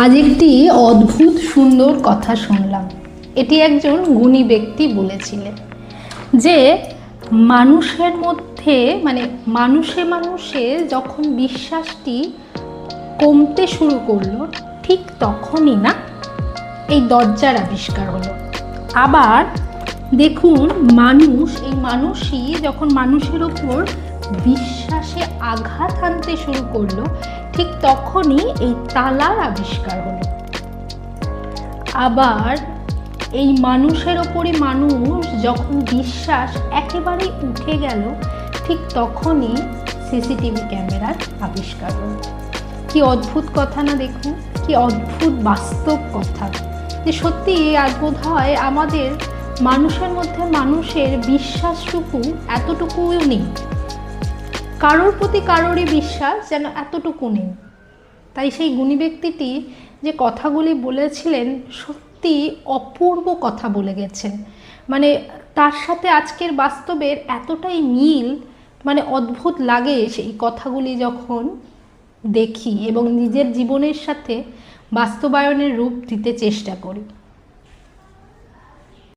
আজ একটি অদ্ভুত সুন্দর কথা শুনলাম। এটি একজন গুণী ব্যক্তি বলেছিলেন যে মানুষের মধ্যে মানুষে মানুষে যখন বিশ্বাসটি কমতে শুরু করলো, ঠিক তখনই না এই দরজার আবিষ্কার হলো। আবার দেখুন, এই মানুষই যখন মানুষের ওপর বিশ্বাসে আঘাত হানতে শুরু করলো, ঠিক তখনই এই তালার আবিষ্কার হলো। আবার এই মানুষের ওপরই মানুষ যখন বিশ্বাস একেবারেই উঠে গেল, ঠিক তখনই সিসিটিভি ক্যামেরার আবিষ্কার হলো। কি অদ্ভুত কথা না? দেখুন, কি অদ্ভুত বাস্তব কথা যে সত্যি আজ বোধ হয় আমাদের মানুষের মধ্যে মানুষের বিশ্বাসটুকু এতটুকুও নেই, কারোর প্রতি কারোরই বিশ্বাস যেন এতটুকু নেই। তাই সেই গুণী ব্যক্তিটি যে কথাগুলি বলেছিলেন, সত্যি অপূর্ব কথা বলে গেছেন। তার সাথে আজকের বাস্তবের এতটাই মিল, অদ্ভুত লাগে সেই কথাগুলি যখন দেখি এবং নিজের জীবনের সাথে বাস্তবায়নের রূপ দিতে চেষ্টা করি।